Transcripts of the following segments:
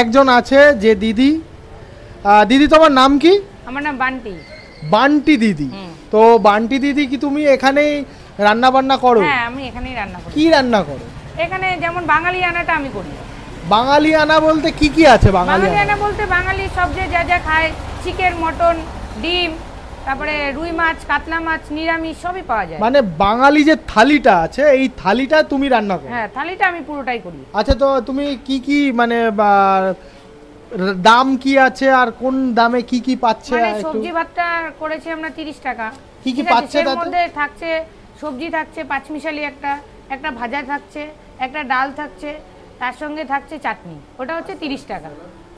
একজন আছে যে দিদি দিদি তোমার নাম কি? আমার নাম বান্টি। বান্টি দিদি। তো বান্টি দিদি কি তুমি এখানেই রান্না বান্না করো? হ্যাঁ, আমি এখানেই রান্না করি। কি রান্না করো? এখানে যেমন বাঙালি আনাটা আমি করি। বাঙালি আনা বলতে কি কি আছে? বাঙালি আনা বলতে বাঙালি সব যে যা যা খায়, চিকেন, মটন, ডিম, তারপরে রুই মাছ, কাতলা মাছ, নিরামিষ সবই পাওয়া যায়। মানে বাঙালি যে থালিটা আছে এই থালিটা তুমি রান্না করো? হ্যাঁ, থালিটা আমি পুরোটাই করি। আচ্ছা, তো তুমি কি কি মানে দাম কি আছে আর কোন দামে কি কি পাচ্ছে? মানে সবজি ভাতটা করেছি আমরা 30 টাকা। কি কি পাচ্ছে? তার মধ্যে থাকছে সবজি, থাকছে পাঁচমিশালি, একটা ভাজা থাকছে, একটা ডাল থাকছে, তার সঙ্গে থাকছে চাটনি, ওটা হচ্ছে 30 টাকা।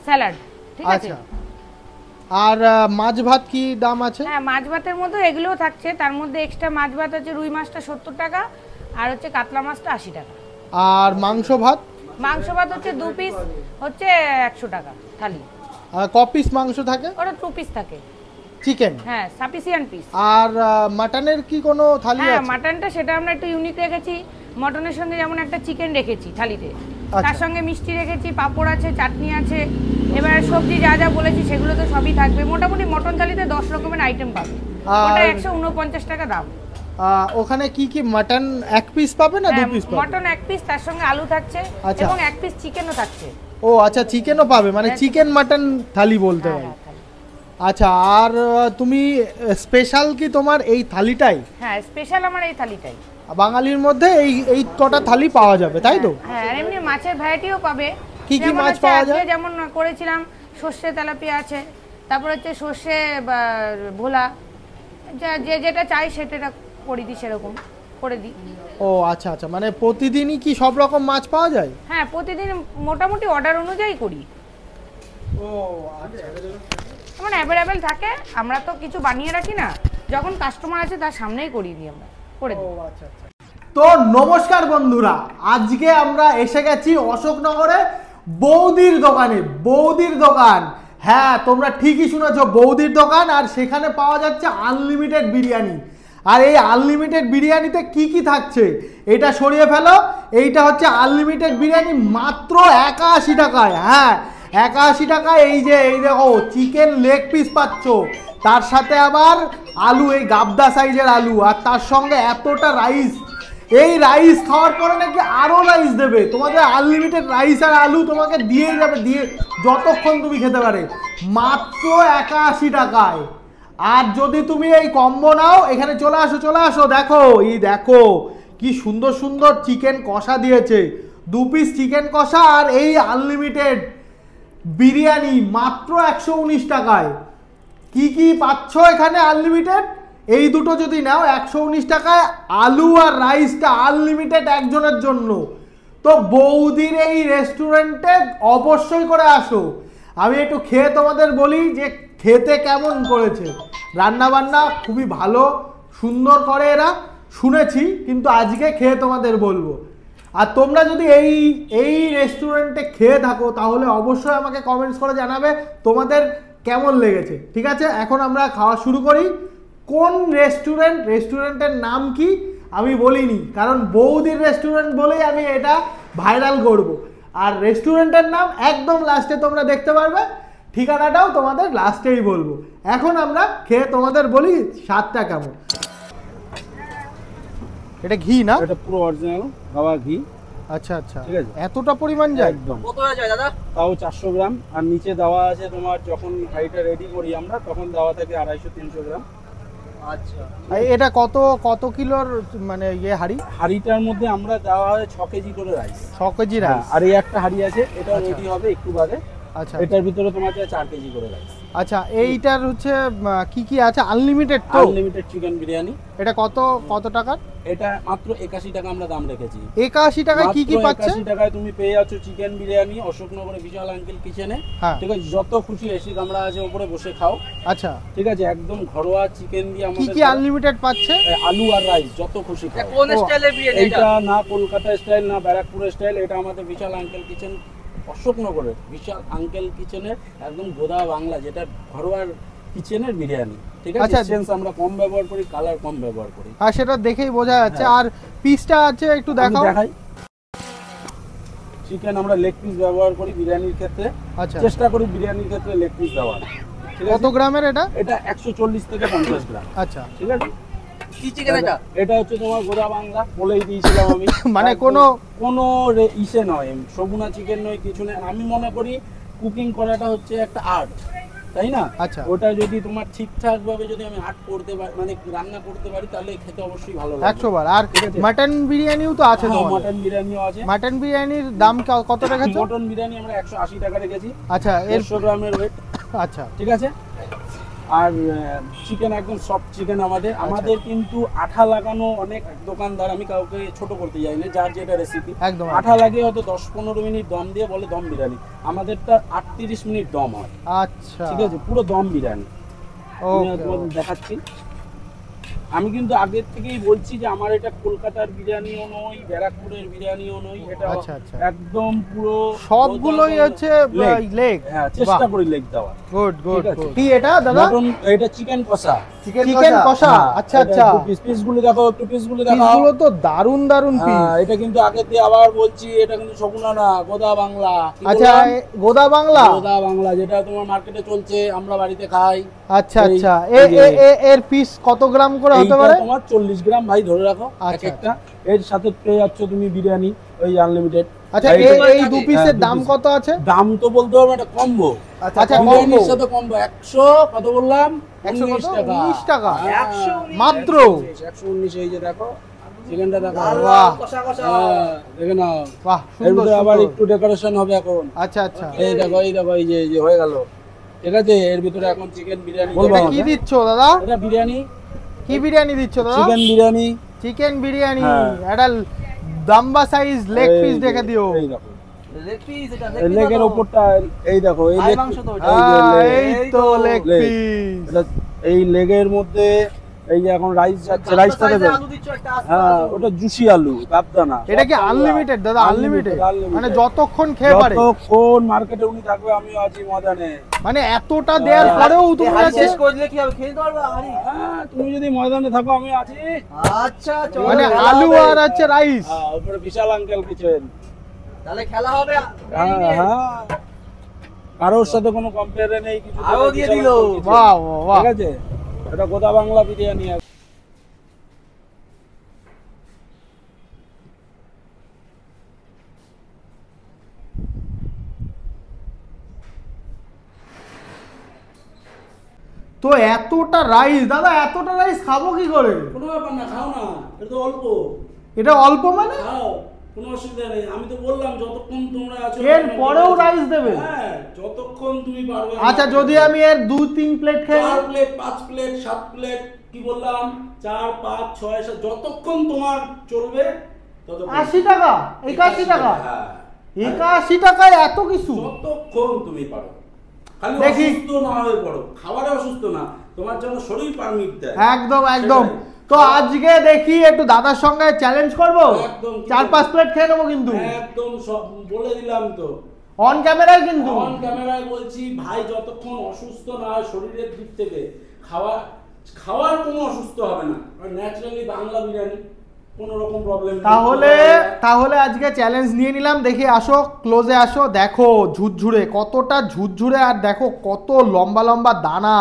স্যালাড, ঠিক আছে। আর মাছ ভাত কি দাম আছে? হ্যাঁ, মাছ ভাতের মধ্যে এগুলোও থাকছে, তার মধ্যে এক্সট্রা মাছ ভাত আছে, রুই মাছটা 70 টাকা আর হচ্ছে কাতলা মাছটা 80 টাকা। আর মাংস ভাত? মাংস ভাত হচ্ছে 2 পিস হচ্ছে 100 টাকা থালি। আর ক পিস মাংস থাকে? ওটা 2 পিস থাকে। চিকেন? হ্যাঁ, সাফিসিয়েন্ট পিস। আর মাটনের কি কোনো থালি আছে? হ্যাঁ, মাটনটা সেটা আমরা একটু ইউনিক রেখেছি। মটনের সঙ্গে যেমন একটা চিকেন রেখেছি থালিতে, তার সঙ্গে মিষ্টি রেখেছি, পাঁপড় আছে, চাটনি আছে, এবারে সবজি যা যা বলেছি সেগুলো তো সবই থাকবে। মোটামুটি মটন থালিতে 10 রকমের আইটেম পাবে। ওটা 149 টাকা দাম। ওখানে কি কি মাটন এক পিস পাবে না 2 পিস পাবে? মটন 1 পিস, তার সঙ্গে আলু থাকছে এবং 1 পিস চিকেনও থাকছে। ও আচ্ছা, চিকেনও পাবে, মানে চিকেন মাটন থালি বলতে হয়। আচ্ছা, আর তুমি স্পেশাল কি তোমার এই থালিটাই? হ্যাঁ, স্পেশাল আমার এই থালিটাই। বাঙালির মধ্যে এই কটা থালি পাওয়া যাবে, তাই তো? হ্যাঁ, আর এমনি মাছের ভ্যারাইটিও পাবে। কি কি মাছ পাওয়া যায়? যেমন করেছিলাম সর্ষে তেলাপিয়া আছে, তারপর হচ্ছে সর্ষে ভোলা, যে যেটা চাই সেটা করে দিই, সেরকম করে দিই। ও আচ্ছা আচ্ছা, মানে প্রতিদিনই কি সব রকম মাছ পাওয়া যায়? হ্যাঁ, প্রতিদিন মোটামুটি অর্ডার অনুযায়ী করি। ও আচ্ছা, মানে অ্যাভেলেবেল থাকে, আমরা তো কিছু বানিয়ে রাখি না, যখন কাস্টমার আছে তার সামনেই করিয়ে দিই আমরা, করে দিই। ও আচ্ছা আচ্ছা। তো নমস্কার বন্ধুরা, আজকে আমরা এসে গেছি অশোকনগরে বৌদির দোকানে। বৌদির দোকান, হ্যাঁ তোমরা ঠিকই শুনেছো, বৌদির দোকান। আর সেখানে পাওয়া যাচ্ছে আনলিমিটেড বিরিয়ানি। আর এই আনলিমিটেড বিরিয়ানিতে কি কি থাকছে এটা সরিয়ে ফেলো। এইটা হচ্ছে আনলিমিটেড বিরিয়ানি মাত্র 81 টাকায়। হ্যাঁ, 81 টাকায়। এই দেখো চিকেন লেগ পিস পাচ্ছ, তার সাথে আবার আলু, এই গাবদা সাইজের আলু, আর তার সঙ্গে এতটা রাইস। এই রাইস খাওয়ার পরে নাকি আরো রাইস দেবে তোমাদের। আনলিমিটেড রাইস আর আলু তোমাকে দিয়ে যাবে, দিয়ে যতক্ষণ তুমি খেতে পারে, মাত্র 81 টাকায়। আর যদি তুমি এই কম্বো নাও, এখানে চলে আসো, দেখো দেখো কি সুন্দর সুন্দর চিকেন কষা দিয়েছে, 2 পিস চিকেন কষা আর এই আনলিমিটেড বিরিয়ানি মাত্র 119 টাকায়। কি কি পাচ্ছ এখানে আনলিমিটেড? এই দুটো যদি নাও 119 টাকায়, আলু আর রাইসটা আনলিমিটেড একজনের জন্য। তো বৌদির এই রেস্টুরেন্টে অবশ্যই করে আসো। আমি একটু খেয়ে তোমাদের বলি যে খেতে কেমন করেছে। রান্না বান্না খুবই ভালো সুন্দর করে এরা, শুনেছি, কিন্তু আজকে খেয়ে তোমাদের বলবো। আর তোমরা যদি এই রেস্টুরেন্টে খেয়ে থাকো তাহলে অবশ্যই আমাকে কমেন্টস করে জানাবে তোমাদের কেমন লেগেছে। ঠিক আছে, এখন আমরা খাওয়া শুরু করি। কোন রেস্টুরেন্টের নাম কি আমি বলিনি, কারণ বৌদির রেস্টুরেন্ট বলেই আমি এটা ভাইরাল করব। আর রেস্টুরেন্টের নাম একদম লাস্টে তোমরা দেখতে পারবে, ঠিকানাটাও তোমাদের লাস্টেই বলবো। এখন আমরা খেয়ে তোমাদের বলি স্বাদটা কেমন। এটা ঘি না? এটা পুরো অরিজিনাল গাওয়া ঘি। আচ্ছা আচ্ছা, ঠিক আছে, এতটা পরিমাণ যায়? একদম। কত যায় দাদা? তাও 400 গ্রাম। আর নিচে দেওয়া আছে তোমার, যখন হাঁড়িটা রেডি করি আমরা তখন দেওয়া থাকে 250-300 গ্রাম। আচ্ছা, এটা কত কিলোর মানে হাঁড়িটার মধ্যে আমরা দেওয়া হয় 6 কেজি করে রাইস। 6 KG rice. আর এই একটা হাঁড়ি আছে, এটা রেডি হবে একটু বাদে। আচ্ছা, এটার ভিতরে তোমার 4 কেজি করে রাইস। আচ্ছা, এইটার হচ্ছে কি কি আছে? আনলিমিটেড তো? Unlimited chicken biryani. এটা কত টাকার? এটা মাত্র 81 টাকা আমরা দাম রেখেছি। 81 টাকায় কি কি পাচ্ছে? 81 টাকায় তুমি পেয়ে যাচ্ছ চিকেন বিরিয়ানি অশোকনগরে বিশাল আঙ্কেল কিচেনে। ঠিক আছে, যত খুশি এসি কামরা আছে উপরে বসে খাও। আচ্ছা, ঠিক আছে, একদম ঘরোয়া চিকেন দিয়ে আমাদের। কি কি আনলিমিটেড পাচ্ছে? আলু আর রাইস যত খুশি খাও। কোন স্টাইলে বিরিয়ানি এটা? না কলকাতা স্টাইল, না ব্যারাকপুর স্টাইল, এটা আমাদের বিশাল আঙ্কেল কিচেন অশোকনগরের বিশাল আঙ্কেল কিচেনের একদম গোদা বাংলা, যেটা ঘরোয়া কিচেনের বিরিয়ানি। ঠিক আছে, সেন্স আমরা কম ব্যবহার করি, কালার কম ব্যবহার করি। আর সেটা দেখেই বোঝা যাচ্ছে। আর পিসটা আছে একটু দেখাও। চিকেন আমরা লেগ পিস ব্যবহার করি বিরিয়ানির ক্ষেত্রে। আচ্ছা, চেষ্টা করি বিরিয়ানির ক্ষেত্রে লেগ পিস দেওয়ার। ঠিক কত আছে? গ্রামের এটা? এটা 140 থেকে 50 গ্রাম। আচ্ছা, ঠিক আছে। কি চিকেন এটা? এটা হচ্ছে তোমার গোদা বাংলা, বলেই দিয়েছিলাম আমি। মানে কোনো ইসে নয়, সগুনা চিকেন নয়, কিছু নেই। আমি মনে করি কুকিং করাটা হচ্ছে একটা আর্ট, তাই না? আচ্ছা, ওটা যদি তোমার ঠিকঠাক ভাবে যদি আমি আর্ট করতে পারি, মানে রান্না করতে পারি, তাহলে খেতে অবশ্যই ভালো লাগবে। 100 বার। আর ঠিক আছে? মাটন বিরিয়ানিও তো আছে তোমাদের? মাটন বিরিয়ানিও আছে। মাটন বিরিয়ানির দাম কত রেখেছো? মটন বিরিয়ানি আমরা 180 টাকা রেখেছি। আচ্ছা, এর 100 গ্রামের ওয়েট। আচ্ছা, ঠিক আছে। আর চিকেন একদম সফট চিকেন আমাদের কিন্তু আঠা লাগানো অনেক দোকানদার, আমি কাউকে ছোট করতে যাই না, যার যেটা রেসিপি। একদম আঠা লাগিয়ে হয়তো 10-15 মিনিট দম দিয়ে বলে দম বিরিয়ানি, আমাদেরটা 38 মিনিট দম হয়। আচ্ছা, ঠিক আছে, পুরো দম বিরিয়ানি। আমি ওকে, তোমাদের দেখাচ্ছি। আমি কিন্তু আগের থেকেই বলছি যে আমার এটা কলকাতার বিরিয়ানিও নয়, ব্যারাকপুরের বিরিয়ানিও নয়, এটা আচ্ছা, আচ্ছা। একদম পুরো সবগুলোই হচ্ছে লেগ। হ্যাঁ, চেষ্টা করি লেগ দেওয়ার। Good good. ঠিক আছে। কি এটা দাদা? মটন, এটা চিকেন কষা। চিকেন কষা। আচ্ছা, আচ্ছা। পিসগুলো দেখো, একটু পিসগুলো দেখো। পিসগুলো তো দারুন দারুন পিস। এটা কিন্তু আগে দিয়ে আবার বলছি, এটা কিন্তু সগুনা না, গোদা বাংলা। কি আচ্ছা, বললাম? গোদা বাংলা। গোদা বাংলা, যেটা তোমার মার্কেটে চলছে, আমরা বাড়িতে খাই। আচ্ছা, আচ্ছা। এর পিস কত গ্রাম করে হতে পারে? এইটা তোমার 40 গ্রাম ভাই ধরে রাখো এক আচ্ছা, একটা। এর সাথে পেয়ে যাচ্ছ তুমি বিরিয়ানি, ওই আনলিমিটেড। আচ্ছা, এই দু পিসের দাম কত আছে? দাম তো বলতে পারবো, এটা কম্বো। আচ্ছা, বিরিয়ানির সাথে কম্বো 100 কত বললাম? 19 টাকা। 19 টাকা। মাত্র 119। এই যে দেখো চিকেনটা দেখো, বাহ, দেখে নাও। বাহ, এর সুন্দর ভিতরে আবার সুন্দর। একটু ডেকোরেশন হবে এখন। আচ্ছা, আচ্ছা। এই দেখো, এই দেখো, এই যে হয়ে গেল। ঠিক আছে, এর ভিতরে এখন চিকেন বিরিয়ানি। এটা কি দিচ্ছ দাদা? এটা বিরিয়ানি। কি বিরিয়ানি দিচ্ছ দাদা? চিকেন বিরিয়ানি। চিকেন বিরিয়ানি। হ্যাঁ। এটা দাম্বা সাইজ লেগ পিস দেখে দিও। এই দেখো লেগের উপরটা, এই দেখো, এই লেগ, এই তো লেগ leg। পিস। এই লেগের মধ্যে এই যে এখন রাইস যাচ্ছে, রাইসটা দেবে। হ্যাঁ, ওটা জুসি আলু, কাপদানা। এটা কি আনলিমিটেড দাদা? আনলিমিটেড মানে যতক্ষণ খেয়ে পারে? যতক্ষণ মার্কেটে উনি থাকবে আমিও আছি ময়দানে। মানে এতটা দেওয়ার পরেও তুমি শেষ করলে কি হবে? খেয়ে নিতে পারবে হাঁড়ি? হ্যাঁ, তুমি যদি ময়দানে থাকো আমি আছি। আচ্ছা, চলো। মানে আলু আর হচ্ছে রাইস। হ্যাঁ, উপরে বিশাল আঙ্কেল কিচেন। তাহলে খেলা হবে। হ্যাঁ, হ্যাঁ, কারোর সাথে কোনো কম্পেয়ার নেই কিছু। আরো দিয়ে দিল। বাহ বাহ। ঠিক আছে, এটা গোদা বাংলা বিরিয়ানি। তো এতটা রাইস দাদা, এতটা রাইস খাবো কি করে? কোনো ব্যাপার না, খাও না, এটা তো অল্প। এটা অল্প মানে? খাও, কোনো অসুবিধা নেই। আমি তো বললাম যতক্ষণ তোমরা আছো। এর পরেও রাইস দেবে? হ্যাঁ, যতক্ষণ তুমি পারবে। আচ্ছা, যদি আমি এর 2-3 প্লেট খাই? 4 প্লেট, 5 প্লেট, 7 প্লেট, কি বললাম, 4, 5, 6, 7, যতক্ষণ তোমার চলবে ততক্ষণ। 80 টাকা? 81 টাকা? হ্যাঁ, 81 টাকায় এত কিছু? যতক্ষণ তুমি পারো। খালি দেখি। অসুস্থ না হয়ে পড়ো, খাবারে অসুস্থ না, তোমার জন্য শরীর পারমিট দেয়। একদম একদম। তো আজকে দেখি একটু দাদার সঙ্গে চ্যালেঞ্জ করবো। একদম। 4-5 প্লেট খেয়ে নেবো কিন্তু। একদম সব বলে দিলাম তো, অন ক্যামেরায় কিন্তু। অন ক্যামেরায় বলছি ভাই, যতক্ষণ অসুস্থ না হয় শরীরের দিক থেকে, খাওয়ার কোনো অসুস্থ হবে না। আর ন্যাচারালি বাংলা বিরিয়ানি, কোনো রকম প্রবলেম নেই। তাহলে আজকে চ্যালেঞ্জ নিয়ে নিলাম। দেখি, আসো ক্লোজে আসো, দেখো ঝুরঝুরে, কতটা ঝুরঝুরে, আর দেখো কত লম্বা লম্বা দানা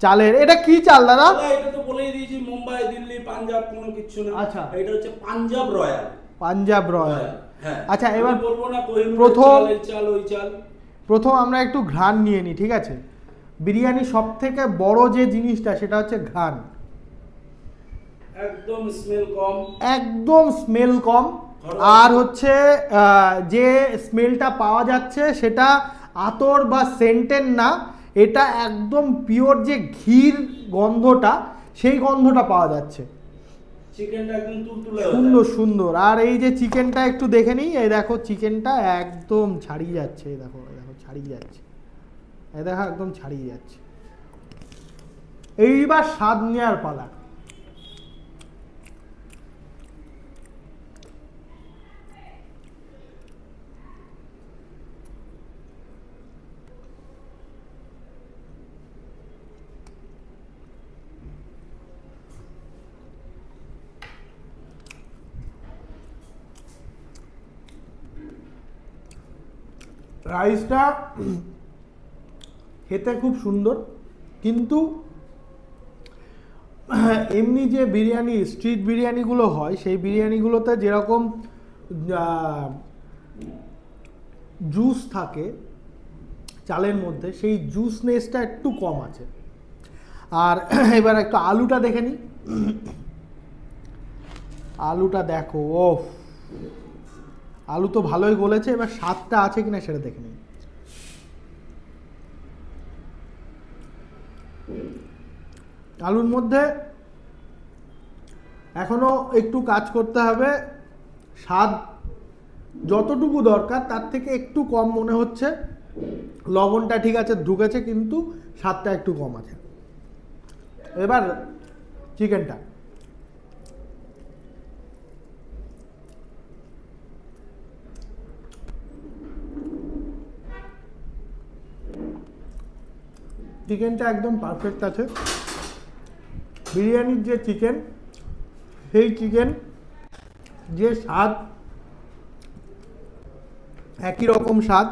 চালের। এটা কি চাল দাদা? এটা তো বলেই দিয়েছি, মুম্বাই, দিল্লি, পাঞ্জাব কোনো কিছু না। আচ্ছা। এটা হচ্ছে পাঞ্জাব রয়্যাল। পাঞ্জাব রয়্যাল। হ্যাঁ। আচ্ছা, এবার আমি বলবো না কোহিনুরের প্রথম চাল, এই চাল, ওই চাল। প্রথম আমরা একটু ঘ্রাণ নিয়ে নিই, ঠিক আছে? বিরিয়ানি সব থেকে বড় যে জিনিসটা সেটা হচ্ছে ঘ্রাণ। একদম স্মেল কম। একদম স্মেল কম। আর হচ্ছে যে স্মেলটা পাওয়া যাচ্ছে সেটা আতর বা সেন্টের না, এটা একদম পিওর যে ঘির গন্ধটা, সেই গন্ধটা পাওয়া যাচ্ছে। চিকেনটা একদম তুলতুলে সুন্দর সুন্দর। আর এই যে চিকেনটা একটু দেখে নিই, এই দেখো চিকেনটা একদম ছাড়িয়ে যাচ্ছে। এই দেখো, এই দেখো ছাড়িয়ে যাচ্ছে। এই দেখো একদম ছাড়িয়ে যাচ্ছে। এইবার স্বাদ নেওয়ার পালা। রাইসটা খেতে খুব সুন্দর, কিন্তু এমনি যে বিরিয়ানি, স্ট্রিট বিরিয়ানিগুলো হয়, সেই বিরিয়ানিগুলোতে যেরকম জুস থাকে চালের মধ্যে, সেই জুসনেসটা একটু কম আছে। আর এবার একটু আলুটা দেখে নিই। আলুটা দেখো, ও আলু তো ভালোই গলেছে, এবার স্বাদটা আছে কিনা সেটা দেখে নিই। আলুর মধ্যে এখনো একটু কাজ করতে হবে, স্বাদ যতটুকু দরকার তার থেকে একটু কম মনে হচ্ছে। লবণটা ঠিক আছে ঢুকেছে, কিন্তু স্বাদটা একটু কম আছে। এবার চিকেনটা, চিকেনটা একদম পারফেক্ট আছে। বিরিয়ানির যে চিকেন, সেই চিকেন যে স্বাদ, একই রকম স্বাদ।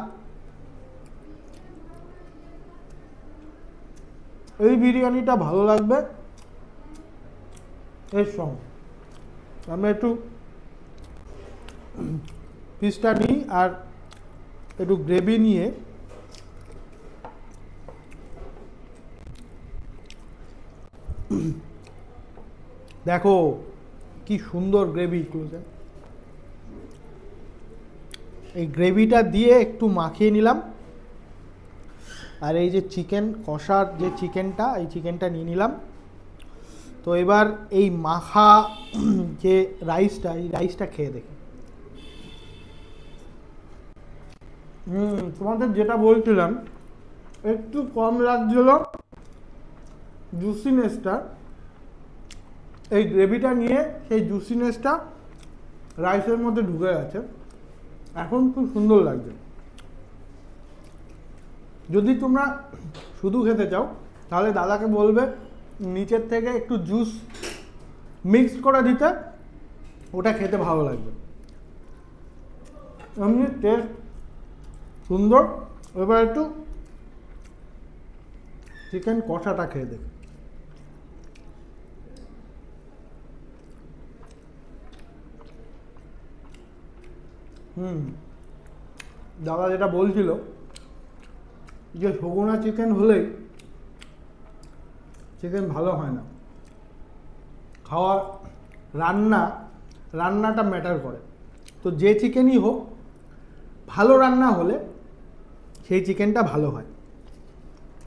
এই বিরিয়ানিটা ভালো লাগবে এর সঙ্গে। আমরা একটু পিসটা নিই আর একটু গ্রেভি নিয়ে দেখো কি সুন্দর গ্রেভি। এই গ্রেভিটা দিয়ে একটু মাখিয়ে নিলাম, আর এই যে চিকেন কষার যে চিকেনটা, এই চিকেনটা নিয়ে নিলাম। তো এবার এই মাখা যে রাইসটা, এই রাইসটা খেয়ে দেখি। তোমাদের যেটা বলছিলাম, একটু কম লাগছিল জুসিনেসটা, এই গ্রেভিটা নিয়ে সেই জুসিনেসটা রাইসের মধ্যে ঢুকে গেছে, এখন খুব সুন্দর লাগছে। যদি তোমরা শুধু খেতে চাও তাহলে দাদাকে বলবে নিচের থেকে একটু জুস মিক্স করে দিতে, ওটা খেতে ভালো লাগবে। এমনি টেস্ট সুন্দর। এবার একটু চিকেন কষাটা খেয়ে দেখ। দাদা যেটা বলছিল যে সগুনা চিকেন হলেই চিকেন ভালো হয় না, খাওয়ার রান্নাটা ম্যাটার করে। তো যে চিকেনই হোক, ভালো রান্না হলে সেই চিকেনটা ভালো হয়।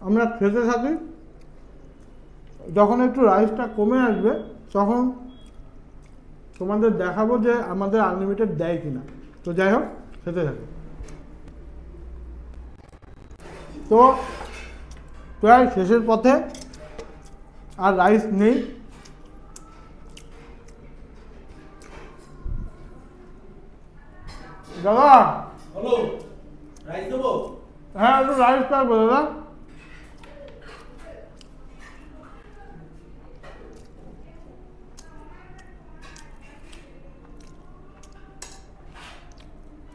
আমরা খেতে থাকি, যখন একটু রাইসটা কমে আসবে তখন তোমাদের দেখাবো যে আমাদের আনলিমিটেড দেয় কিনা। তো যাই হোক, খেতে থাকি। তো প্রায় শেষের পথে, আর রাইস নেই। দাদা, হ্যালো, রাইস দেবো? হ্যাঁ, একটু রাইস থাকবে দাদা।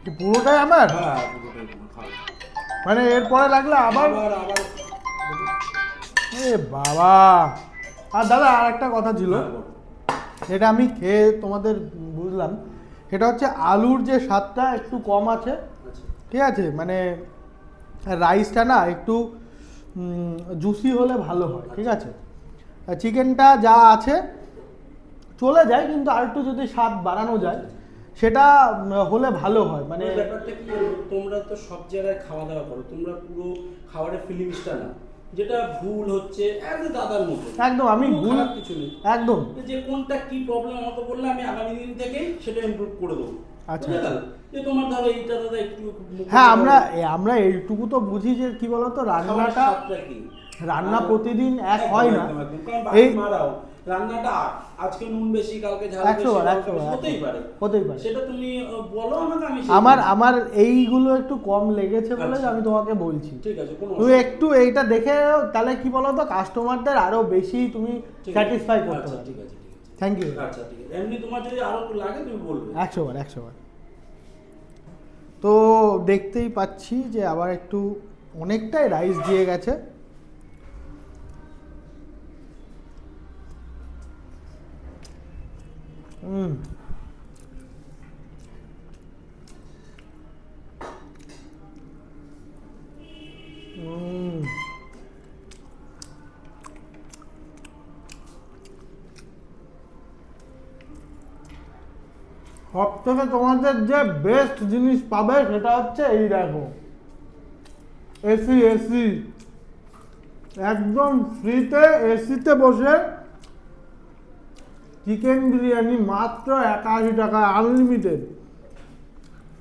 কি পুরোটাই আমার? হ্যাঁ, পুরোটাই খাও। মানে এরপরে লাগলে আবার? এ বাবা। আর দাদা আর একটা কথা ছিল, যেটা আমি খেয়ে তোমাদের বুঝলাম, সেটা হচ্ছে আলুর যে স্বাদটা একটু কম আছে, ঠিক আছে? মানে রাইসটা না একটু জুসি হলে ভালো হয়, ঠিক আছে? চিকেনটা যা আছে চলে যায়, কিন্তু আর একটু যদি স্বাদ বাড়ানো যায় সেটা হলে ভালো হয়। মানে ব্যাপারটা কি, তোমরা তো সব জায়গায় খাওয়া দাওয়া করো, তোমরা পুরো খাবারের ফিলিংসটা না, যেটা ভুল হচ্ছে একদম দাদার মতো। একদম, আমি ভুল কিছু নেই, একদম। যে কোনটা কি প্রবলেম হতো বললে আমি আগামী দিন থেকেই সেটা ইমপ্রুভ করে দেবো। আচ্ছা, যে তোমার ধরো এইটা দাদা একটু, হ্যাঁ, আমরা এইটুকু তো বুঝি যে কি বলতো, রান্না প্রতিদিন এক হয় না। এই রান্নাটা আজকে নুন বেশি, কালকে ঝাল 100 বার হতেই পারে। সেটা তুমি বলো আমাকে, আমি আমার এইগুলো একটু কম লেগেছে বলে আমি তোমাকে বলছি। ঠিক আছে, তুমি একটু এইটা দেখে, তাহলে কি বলতো, কাস্টমারদের আরো বেশি তুমি স্যাটিসফাই করতে পারবে। ঠিক আছে, থ্যাংক ইউ। আচ্ছা ঠিক আছে, এমনি তোমার যদি আরো লাগে তুমি বলবে। 100 বার। তো দেখতেই পাচ্ছি যে আবার একটু অনেকটাই রাইস দিয়ে গেছে। সব থেকে তোমাদের যে বেস্ট জিনিস পাবে সেটা হচ্ছে এই দেখো, এসি এসি একদম ফ্রিতে এসিতে বসে চিকেন বিরিয়ানি মাত্র 81 টাকা, আনলিমিটেড।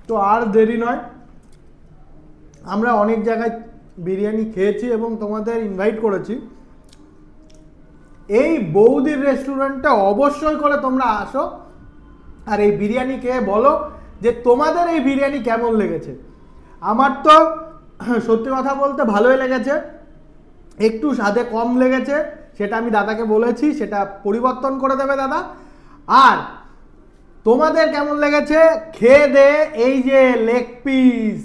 তো আর দেরি নয়, আমরা অনেক জায়গায় বিরিয়ানি খেয়েছি এবং তোমাদের ইনভাইট করেছি, এই বৌদির রেস্টুরেন্টে অবশ্যই করে তোমরা আসো আর এই বিরিয়ানি খেয়ে বলো যে তোমাদের এই বিরিয়ানি কেমন লেগেছে। আমার তো সত্যি কথা বলতে ভালোই লেগেছে, একটু স্বাদে কম লেগেছে, সেটা আমি দাদাকে বলেছি, সেটা পরিবর্তন করে দেবে দাদা। আর তোমাদের কেমন লেগেছে খেয়ে দে, এই যে leg piece,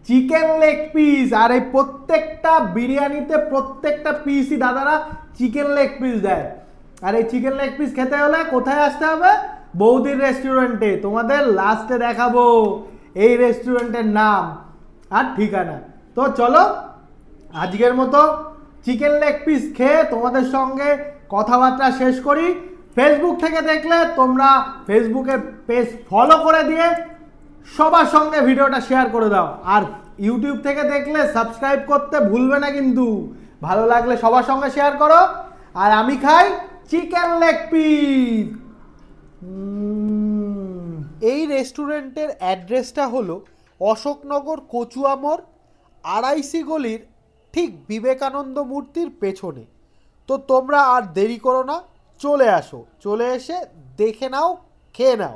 chicken leg piece, আর এই প্রত্যেকটা বিরিয়ানিতে প্রত্যেকটা পিসই দাদারা চিকেন লেগ পিস দেয়। আর এই চিকেন লেগ পিস খেতে হলে কোথায় আসতে হবে? বৌদির রেস্টুরেন্টে। তোমাদের লাস্টে দেখাবো এই রেস্টুরেন্টের নাম আর ঠিকানা। তো চলো আজকের মতো চিকেন লেগ পিস খেয়ে তোমাদের সঙ্গে কথাবার্তা শেষ করি। ফেসবুক থেকে দেখলে তোমরা ফেসবুকের পেজ ফলো করে দিয়ে সবার সঙ্গে ভিডিওটা শেয়ার করে দাও, আর ইউটিউব থেকে দেখলে সাবস্ক্রাইব করতে ভুলবে না কিন্তু। ভালো লাগলে সবার সঙ্গে শেয়ার করো। আর আমি খাই চিকেন লেগ পিস। এই রেস্টুরেন্টের অ্যাড্রেসটা হলো অশোকনগর কচুয়ামোড়, ২৮ গলির ঠিক বিবেকানন্দ মূর্তির পেছনে। তো তোমরা আর দেরি করো না, চলে আসো, চলে এসে দেখে নাও, খেয়ে নাও।